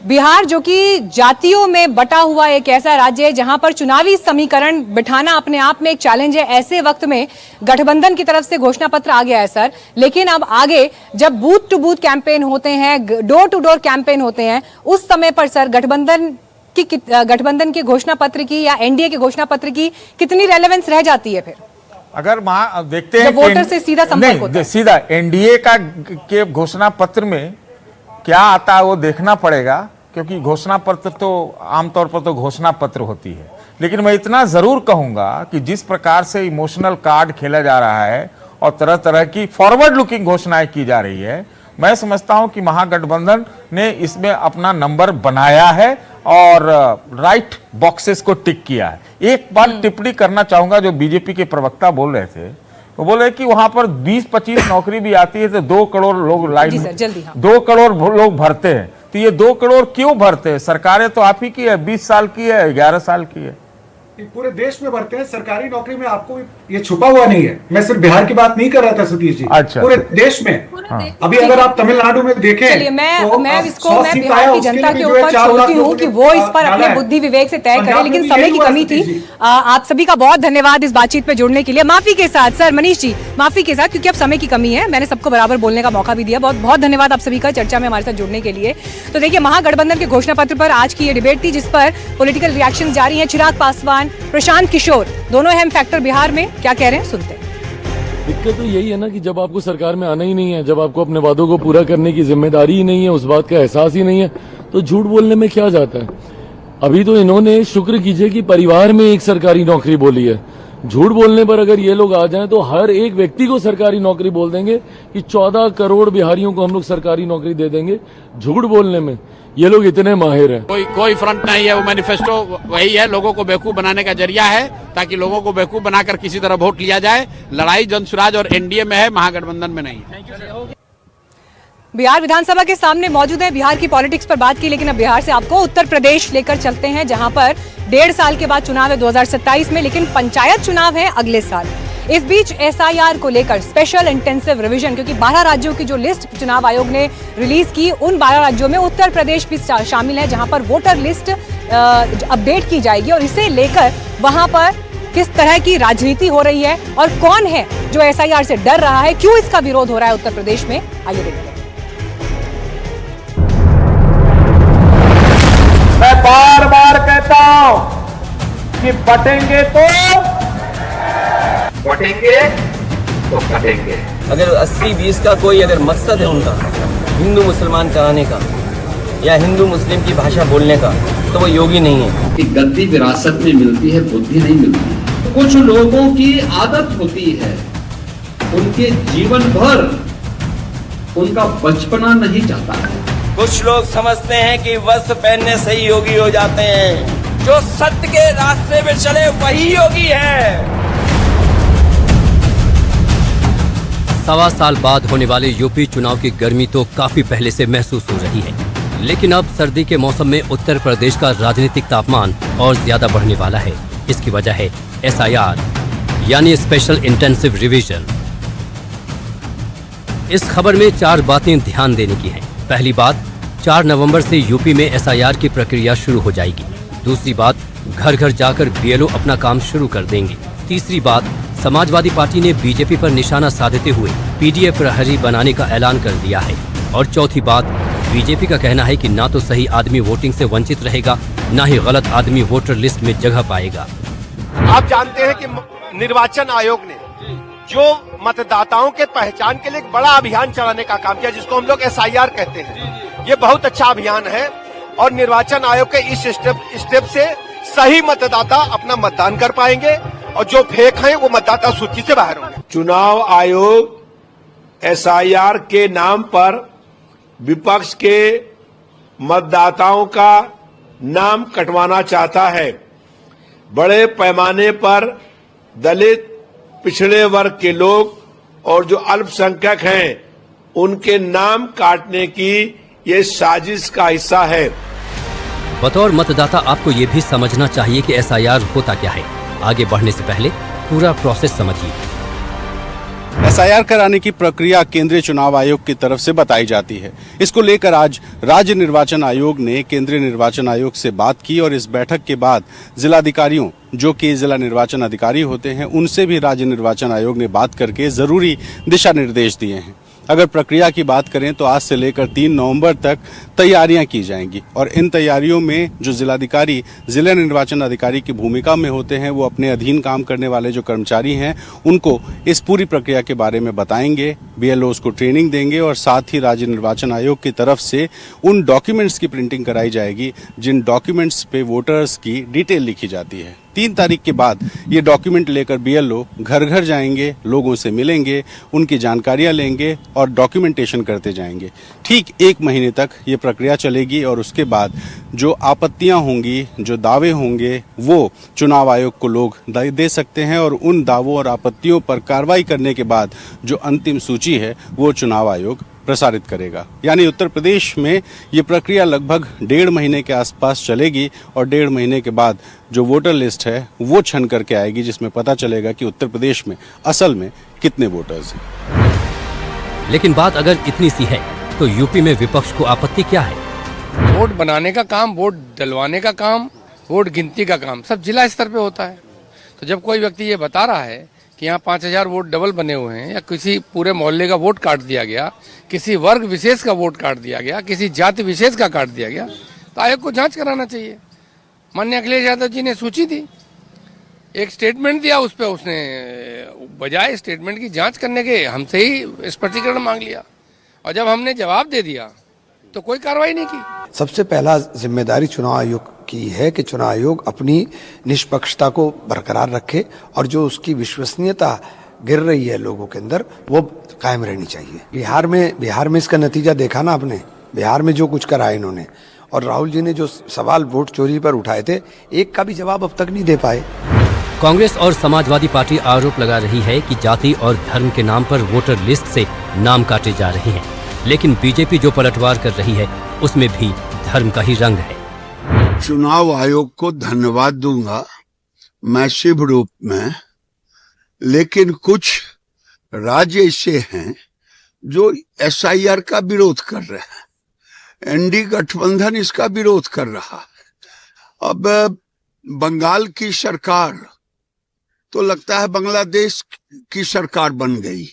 बिहार जो कि जातियों में बटा हुआ एक ऐसा राज्य है जहां पर चुनावी समीकरण बिठाना अपने आप में एक चैलेंज है, ऐसे वक्त में गठबंधन की तरफ से घोषणा पत्र आ गया है सर, लेकिन अब आगे जब बूथ टू बूथ कैंपेन होते हैं, डोर टू डोर कैंपेन होते हैं, उस समय पर सर गठबंधन के घोषणा पत्र की या एनडीए के घोषणा पत्र की कितनी रेलेवेंस रह जाती है? फिर अगर वहां देखते हैं वोटर से सीधा संपर्क होता है, सीधा एनडीए का के घोषणा पत्र में क्या आता है वो देखना पड़ेगा, क्योंकि घोषणा पत्र तो आमतौर पर तो घोषणा पत्र होती है। लेकिन मैं इतना जरूर कहूंगा कि जिस प्रकार से इमोशनल कार्ड खेला जा रहा है और तरह तरह की फॉरवर्ड लुकिंग घोषणाएं की जा रही है, मैं समझता हूं कि महागठबंधन ने इसमें अपना नंबर बनाया है और राइट बॉक्सेस को टिक किया है। एक बार टिप्पणी करना चाहूंगा, जो बीजेपी के प्रवक्ता बोल रहे थे, वो बोले कि वहां पर 20-25 नौकरी भी आती है तो 2 करोड़ लोग लाइन में 2 करोड़ लोग भरते हैं। तो ये 2 करोड़ क्यों भरते हैं? सरकारें तो आप ही की है, 20 साल की है, 11 साल की है, पूरे देश में भरते हैं सरकारी नौकरी में। आपको ये छुपा हुआ नहीं है, मैं सिर्फ बिहार की बात नहीं कर रहा था सतीश जी। अच्छा, पूरे देश में। अभी अगर आप तमिलनाडु में देखें, चलिए मैं बिहार की जनता के ऊपर छोड़ती हूँ कि वो इस पर अपने बुद्धि विवेक से तय करें, लेकिन समय की कमी थी। आप सभी का बहुत धन्यवाद इस बातचीत पे जुड़ने के लिए। माफी के साथ सर, मनीष जी माफी के साथ, क्योंकि अब समय की कमी है, मैंने सबको बराबर बोलने का मौका भी दिया। बहुत बहुत धन्यवाद आप सभी का चर्चा में हमारे साथ जुड़ने के लिए। तो देखिए, महागठबंधन के घोषणा पत्र पर आज की ये डिबेट थी, जिस पर पॉलिटिकल रिएक्शन जारी है। चिराग पासवान, प्रशांत किशोर, दोनों अहम फैक्टर बिहार में, क्या कह रहे हैं सुनते हैं। दिक्कत तो यही है ना कि जब आपको सरकार में आना ही नहीं है, जब आपको अपने वादों को पूरा करने की जिम्मेदारी ही नहीं है, उस बात का एहसास ही नहीं है, तो झूठ बोलने में क्या जाता है। अभी तो इन्होंने शुक्र कीजिए कि परिवार में एक सरकारी नौकरी बोली है, झूठ बोलने पर अगर ये लोग आ जाएं तो हर एक व्यक्ति को सरकारी नौकरी बोल देंगे कि 14 करोड़ बिहारियों को हम लोग सरकारी नौकरी दे देंगे। झूठ बोलने में ये लोग इतने माहिर हैं। कोई फ्रंट नहीं है, वो मैनिफेस्टो वही है, लोगों को बेवकूफ बनाने का जरिया है ताकि लोगों को बेवकूफ बनाकर किसी तरह वोट लिया जाए। लड़ाई जनसुराज और एनडीए में है, महागठबंधन में नहीं है। बिहार विधानसभा के सामने मौजूद है। बिहार की पॉलिटिक्स पर बात की, लेकिन अब बिहार से आपको उत्तर प्रदेश लेकर चलते हैं, जहां पर 1.5 साल के बाद चुनाव है 2027 में, लेकिन पंचायत चुनाव है अगले साल। इस बीच एसआईआर को लेकर स्पेशल इंटेंसिव रिवीजन, क्योंकि 12 राज्यों की जो लिस्ट चुनाव आयोग ने रिलीज की, उन 12 राज्यों में उत्तर प्रदेश भी शामिल है, जहां पर वोटर लिस्ट अपडेट की जाएगी और इसे लेकर वहां पर किस तरह की राजनीति हो रही है और कौन है जो एसआईआर से डर रहा है, क्यों इसका विरोध हो रहा है उत्तर प्रदेश में, आइए देखते हैं। मैं बार बार कहता हूं कि बटेंगे तो कटेंगे। अगर 80-20 का कोई अगर मकसद है उनका हिंदू मुसलमान कराने का या हिंदू मुस्लिम की भाषा बोलने का, तो वो योगी नहीं है। कि गद्दी विरासत में मिलती है, बुद्धि नहीं मिलती। कुछ लोगों की आदत होती है, उनके जीवन भर उनका बचपना नहीं जाता है। कुछ लोग समझते हैं कि वस्त्र पहनने से ही योगी हो जाते हैं। जो सत्य के रास्ते में चले वही योगी है। 1.25 साल बाद होने वाले यूपी चुनाव की गर्मी तो काफी पहले से महसूस हो रही है, लेकिन अब सर्दी के मौसम में उत्तर प्रदेश का राजनीतिक तापमान और ज्यादा बढ़ने वाला है। इसकी वजह है एसआईआर यानी स्पेशल इंटेंसिव रिवीजन। इस खबर में 4 बातें ध्यान देने की हैं। पहली बात, 4 नवंबर से यूपी में एसआईआर की प्रक्रिया शुरू हो जाएगी। दूसरी बात, घर घर जाकर बीएलओ अपना काम शुरू कर देंगे। तीसरी बात, समाजवादी पार्टी ने बीजेपी पर निशाना साधते हुए पीडीएफ प्रहरी बनाने का ऐलान कर दिया है। और चौथी बात, बीजेपी का कहना है कि ना तो सही आदमी वोटिंग से वंचित रहेगा, ना ही गलत आदमी वोटर लिस्ट में जगह पाएगा। आप जानते हैं कि निर्वाचन आयोग ने जो मतदाताओं के पहचान के लिए एक बड़ा अभियान चलाने का काम किया, जिसको हम लोग एसआईआर कहते हैं। ये बहुत अच्छा अभियान है और निर्वाचन आयोग के इस स्टेप से सही मतदाता अपना मतदान कर पाएंगे और जो फेक हैं वो मतदाता सूची से बाहर होंगे। चुनाव आयोग एसआईआर के नाम पर विपक्ष के मतदाताओं का नाम कटवाना चाहता है। बड़े पैमाने पर दलित, पिछड़े वर्ग के लोग और जो अल्पसंख्यक हैं उनके नाम काटने की ये साजिश का हिस्सा है। बतौर मतदाता आपको ये भी समझना चाहिए कि एसआईआर होता क्या है। आगे बढ़ने से पहले पूरा प्रोसेस समझिए। एसआईआर कराने की प्रक्रिया केंद्रीय चुनाव आयोग की तरफ से बताई जाती है। इसको लेकर आज राज्य निर्वाचन आयोग ने केंद्रीय निर्वाचन आयोग से बात की और इस बैठक के बाद जिलाधिकारियों, जो कि जिला निर्वाचन अधिकारी होते हैं, उनसे भी राज्य निर्वाचन आयोग ने बात करके जरूरी दिशा निर्देश दिए हैं। अगर प्रक्रिया की बात करें तो आज से लेकर 3 नवंबर तक तैयारियां की जाएंगी और इन तैयारियों में जो जिलाधिकारी जिला निर्वाचन अधिकारी की भूमिका में होते हैं, वो अपने अधीन काम करने वाले जो कर्मचारी हैं उनको इस पूरी प्रक्रिया के बारे में बताएंगे, बीएलओस को ट्रेनिंग देंगे और साथ ही राज्य निर्वाचन आयोग की तरफ से उन डॉक्यूमेंट्स की प्रिंटिंग कराई जाएगी जिन डॉक्यूमेंट्स पे वोटर्स की डिटेल लिखी जाती है। 3 तारीख के बाद ये डॉक्यूमेंट लेकर बीएलओ घर घर जाएंगे, लोगों से मिलेंगे, उनकी जानकारियां लेंगे और डॉक्यूमेंटेशन करते जाएंगे। ठीक 1 महीने तक ये प्रक्रिया चलेगी और उसके बाद जो आपत्तियां होंगी, जो दावे होंगे, वो चुनाव आयोग को लोग दे सकते हैं और उन दावों और आपत्तियों पर कार्रवाई करने के बाद जो अंतिम सूची है वो चुनाव आयोग प्रसारित करेगा। यानी उत्तर प्रदेश में ये प्रक्रिया लगभग 1.5 महीने के आसपास चलेगी और 1.5 महीने के बाद जो वोटर लिस्ट है वो छन करके आएगी, जिसमें पता चलेगा कि उत्तर प्रदेश में असल में कितने वोटर्स हैं। लेकिन बात अगर इतनी सी है तो यूपी में विपक्ष को आपत्ति क्या है? वोट बनाने का काम, वोट डलवाने का काम, वोट गिनती का काम सब जिला स्तर पे होता है। तो जब कोई व्यक्ति ये बता रहा है कि यहाँ 5000 वोट डबल बने हुए हैं या किसी पूरे मोहल्ले का वोट काट दिया गया, किसी वर्ग विशेष का वोट काट दिया गया, किसी जाति विशेष का काट दिया गया, तो आयोग को जांच कराना चाहिए। माननीय अखिलेश यादव जी ने सूची दी, एक स्टेटमेंट दिया, उस पर उसने बजाय स्टेटमेंट की जांच करने के हमसे ही स्पष्टीकरण मांग लिया और जब हमने जवाब दे दिया तो कोई कार्रवाई नहीं की। सबसे पहला जिम्मेदारी चुनाव आयोग की है कि चुनाव आयोग अपनी निष्पक्षता को बरकरार रखे और जो उसकी विश्वसनीयता गिर रही है लोगों के अंदर वो कायम रहनी चाहिए। बिहार में इसका नतीजा देखा ना आपने, बिहार में जो कुछ करा इन्होंने, और राहुल जी ने जो सवाल वोट चोरी पर उठाए थे एक का भी जवाब अब तक नहीं दे पाए। कांग्रेस और समाजवादी पार्टी आरोप लगा रही है कि जाति और धर्म के नाम पर वोटर लिस्ट से नाम काटे जा रहे हैं, लेकिन बीजेपी जो पलटवार कर रही है उसमें भी धर्म का ही रंग है। चुनाव आयोग को धन्यवाद दूंगा मैसिव रूप में, लेकिन कुछ राज्य ऐसे हैं जो एसआईआर का विरोध कर रहे हैं। एनडी गठबंधन इसका विरोध कर रहा है। अब बंगाल की सरकार तो लगता है बांग्लादेश की सरकार बन गई।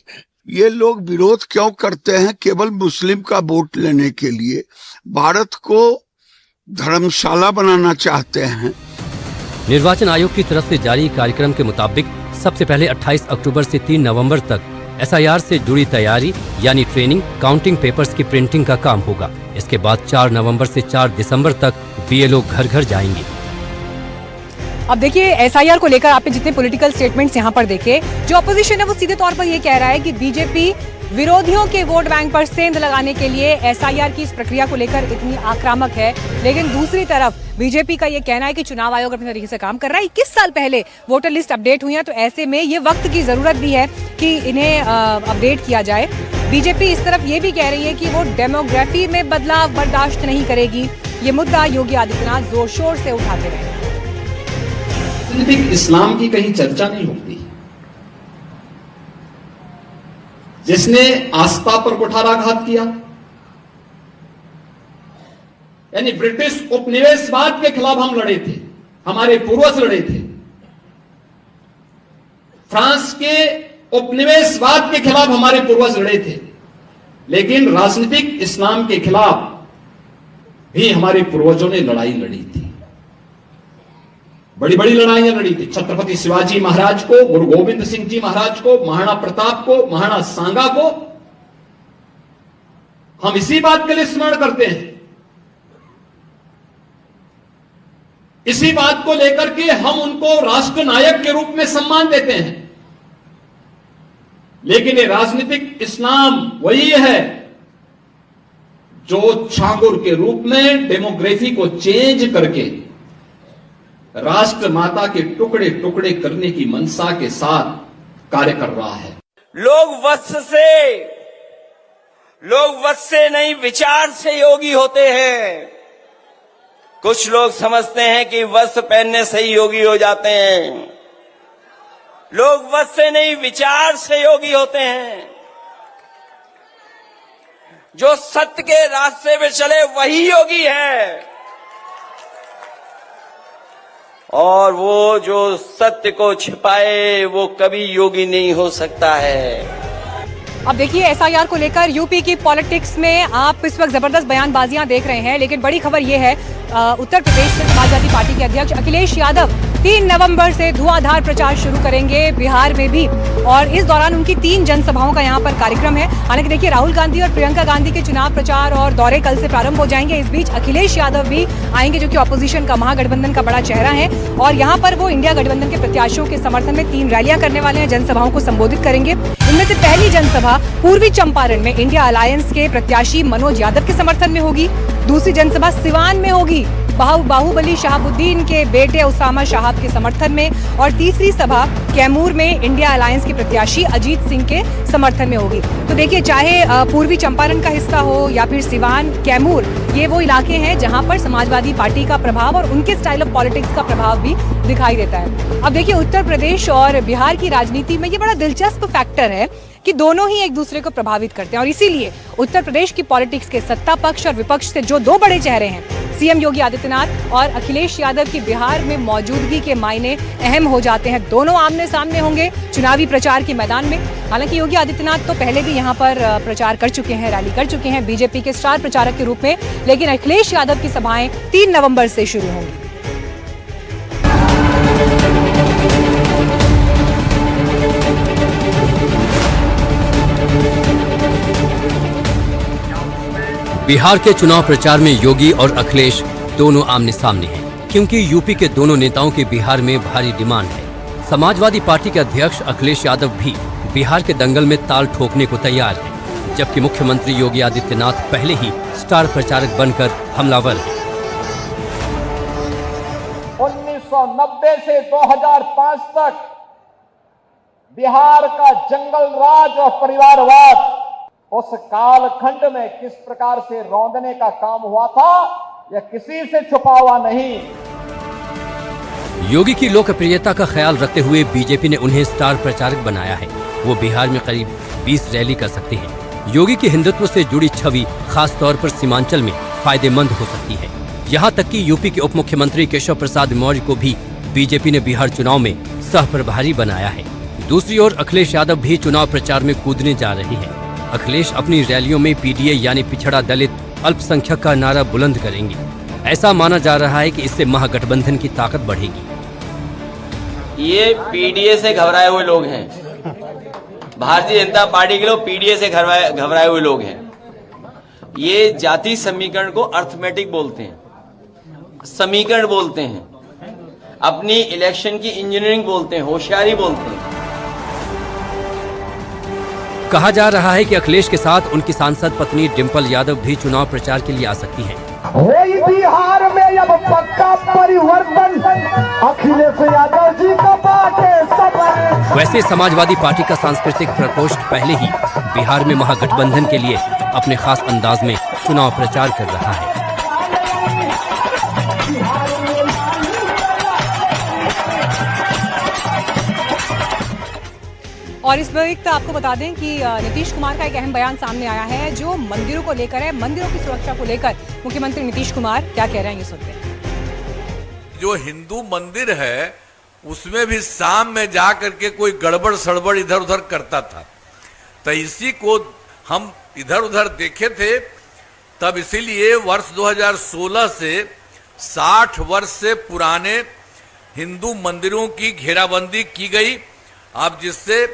ये लोग विरोध क्यों करते हैं? केवल मुस्लिम का वोट लेने के लिए भारत को धर्मशाला बनाना चाहते हैं। निर्वाचन आयोग की तरफ से जारी कार्यक्रम के मुताबिक सबसे पहले 28 अक्टूबर से 3 नवंबर तक एसआईआर से जुड़ी तैयारी यानी ट्रेनिंग, काउंटिंग पेपर्स की प्रिंटिंग का काम होगा। इसके बाद 4 नवंबर से 4 दिसंबर तक बीएलओ घर घर जाएंगे। अब देखिए एसआईआर को लेकर आपने जितने पॉलिटिकल स्टेटमेंट्स यहाँ पर देखे, जो अपोजिशन है वो सीधे तौर पर ये कह रहा है कि बीजेपी विरोधियों के वोट बैंक पर सेंध लगाने के लिए एसआईआर की इस प्रक्रिया को लेकर इतनी आक्रामक है। लेकिन दूसरी तरफ बीजेपी का ये कहना है कि चुनाव आयोग अपने तरीके से काम कर रहा है। 21 साल पहले वोटर लिस्ट अपडेट हुई है, तो ऐसे में ये वक्त की जरूरत भी है कि इन्हें अपडेट किया जाए। बीजेपी इस तरफ ये भी कह रही है कि वो डेमोग्राफी में बदलाव बर्दाश्त नहीं करेगी। ये मुद्दा योगी आदित्यनाथ जोर शोर से उठाते रहे। राजनीतिक इस्लाम की कहीं चर्चा नहीं होती। जिसने आस्था पर कुठाराघात किया, यानी ब्रिटिश उपनिवेशवाद के खिलाफ हम लड़े थे, हमारे पूर्वज लड़े थे। फ्रांस के उपनिवेशवाद के खिलाफ हमारे पूर्वज लड़े थे, लेकिन राजनीतिक इस्लाम के खिलाफ भी हमारे पूर्वजों ने लड़ाई लड़ी थी। बड़ी बड़ी लड़ाइयां लड़ी थी। छत्रपति शिवाजी महाराज को, गुरु गोविंद सिंह जी महाराज को, महाराणा प्रताप को, महाराणा सांगा को हम इसी बात के लिए स्मरण करते हैं। इसी बात को लेकर के हम उनको राष्ट्र नायक के रूप में सम्मान देते हैं। लेकिन ये राजनीतिक इस्लाम वही है जो छांगुर के रूप में डेमोग्राफी को चेंज करके राष्ट्र माता के टुकड़े टुकड़े करने की मंशा के साथ कार्य कर रहा है। लोग वश से नहीं विचार से योगी होते हैं। कुछ लोग समझते हैं कि वस्त्र पहनने से ही योगी हो जाते हैं। लोग वस्त्र से नहीं विचार से योगी होते हैं। जो सत्य के रास्ते में चले वही योगी है, और वो जो सत्य को छिपाए वो कभी योगी नहीं हो सकता है। अब देखिए एसआईआर को लेकर यूपी की पॉलिटिक्स में आप इस वक्त जबरदस्त बयानबाजियां देख रहे हैं, लेकिन बड़ी खबर यह है उत्तर प्रदेश से समाजवादी पार्टी के अध्यक्ष अखिलेश यादव 3 नवंबर से धुआंधार प्रचार शुरू करेंगे बिहार में भी, और इस दौरान उनकी 3 जनसभाओं का यहाँ पर कार्यक्रम है। हालांकि देखिए राहुल गांधी और प्रियंका गांधी के चुनाव प्रचार और दौरे कल से प्रारंभ हो जाएंगे। इस बीच अखिलेश यादव भी आएंगे, जो कि ऑपोजिशन का महागठबंधन का बड़ा चेहरा है, और यहाँ पर वो इंडिया गठबंधन के प्रत्याशियों के समर्थन में 3 रैलियां करने वाले हैं, जनसभाओं को संबोधित करेंगे। इनमें से पहली जनसभा पूर्वी चंपारण में इंडिया अलायंस के प्रत्याशी मनोज यादव के समर्थन में होगी। दूसरी जनसभा सिवान में होगी बाहुबली शहाबुद्दीन के बेटे उसामा शहाब के समर्थन में, और तीसरी सभा कैमूर में इंडिया अलायंस के प्रत्याशी अजीत सिंह के समर्थन में होगी। तो देखिए चाहे पूर्वी चंपारण का हिस्सा हो या फिर सिवान, कैमूर, ये वो इलाके हैं जहां पर समाजवादी पार्टी का प्रभाव और उनके स्टाइल ऑफ पॉलिटिक्स का प्रभाव भी दिखाई देता है। अब देखिए उत्तर प्रदेश और बिहार की राजनीति में ये बड़ा दिलचस्प फैक्टर है कि दोनों ही एक दूसरे को प्रभावित करते हैं, और इसीलिए उत्तर प्रदेश की पॉलिटिक्स के सत्ता पक्ष और विपक्ष से जो 2 बड़े चेहरे हैं, सीएम योगी आदित्यनाथ और अखिलेश यादव की बिहार में मौजूदगी के मायने अहम हो जाते हैं। दोनों आमने सामने होंगे चुनावी प्रचार के मैदान में। हालांकि योगी आदित्यनाथ तो पहले भी यहाँ पर प्रचार कर चुके हैं, रैली कर चुके हैं बीजेपी के स्टार प्रचारक के रूप में, लेकिन अखिलेश यादव की सभाएं 3 नवंबर से शुरू होंगी। बिहार के चुनाव प्रचार में योगी और अखिलेश दोनों आमने सामने हैं। क्योंकि यूपी के दोनों नेताओं के बिहार में भारी डिमांड है। समाजवादी पार्टी के अध्यक्ष अखिलेश यादव भी बिहार के दंगल में ताल ठोकने को तैयार है, जबकि मुख्यमंत्री योगी आदित्यनाथ पहले ही स्टार प्रचारक बनकर हमलावर हैं। 1990 से 2005 तक बिहार का जंगल राज और परिवारवाद, उस कालखंड में किस प्रकार से रौंदने का काम हुआ था, यह किसी से छुपा हुआ नहीं। योगी की लोकप्रियता का ख्याल रखते हुए बीजेपी ने उन्हें स्टार प्रचारक बनाया है। वो बिहार में करीब 20 रैली कर सकते हैं। योगी की हिंदुत्व से जुड़ी छवि खास तौर पर सीमांचल में फायदेमंद हो सकती है। यहाँ तक कि यूपी के उप मुख्यमंत्री केशव प्रसाद मौर्य को भी बीजेपी ने बिहार चुनाव में सह प्रभारी बनाया है। दूसरी ओर अखिलेश यादव भी चुनाव प्रचार में कूदने जा रहे हैं। अखिलेश अपनी रैलियों में पीडीए यानी पिछड़ा दलित अल्पसंख्यक का नारा बुलंद करेंगे। ऐसा माना जा रहा है कि इससे महागठबंधन की ताकत बढ़ेगी। ये पीडीए से घबराए हुए लोग हैं। भारतीय जनता पार्टी के लोग पीडीए से घबराए हुए लोग हैं। ये जाति समीकरण को अर्थमेटिक बोलते हैं, समीकरण बोलते हैं, अपनी इलेक्शन की इंजीनियरिंग बोलते हैं, होशियारी बोलते हैं। कहा जा रहा है कि अखिलेश के साथ उनकी सांसद पत्नी डिंपल यादव भी चुनाव प्रचार के लिए आ सकती हैं। बिहार में अब पक्का परिवर्तन अखिलेश यादव जी का बाटे। वैसे समाजवादी पार्टी का सांस्कृतिक प्रकोष्ठ पहले ही बिहार में महागठबंधन के लिए अपने खास अंदाज में चुनाव प्रचार कर रहा है। और इस वक्त आपको बता दें कि नीतीश कुमार का एक अहम बयान सामने आया है जो मंदिरों को लेकर है। मंदिरों की सुरक्षा को लेकर मुख्यमंत्री नीतीश कुमार क्या कह रहे हैं, ये सुनते हैं। जो हिंदू मंदिर है उसमें भी शाम में जा करके कोई गड़बड़ सड़बड़ इधर उधर करता था, तो इसी को हम इधर उधर देखे थे। तब इसीलिए वर्ष 2016 से 60 वर्ष से पुराने हिंदू मंदिरों की घेराबंदी की गई। अब जिससे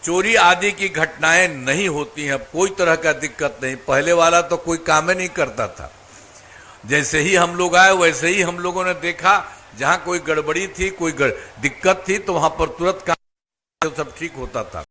चोरी आदि की घटनाएं नहीं होती हैं, कोई तरह का दिक्कत नहीं। पहले वाला तो कोई काम ही नहीं करता था। जैसे ही हम लोग आए वैसे ही हम लोगों ने देखा जहां कोई गड़बड़ी थी, कोई दिक्कत थी, तो वहां पर तुरंत काम सब ठीक होता था।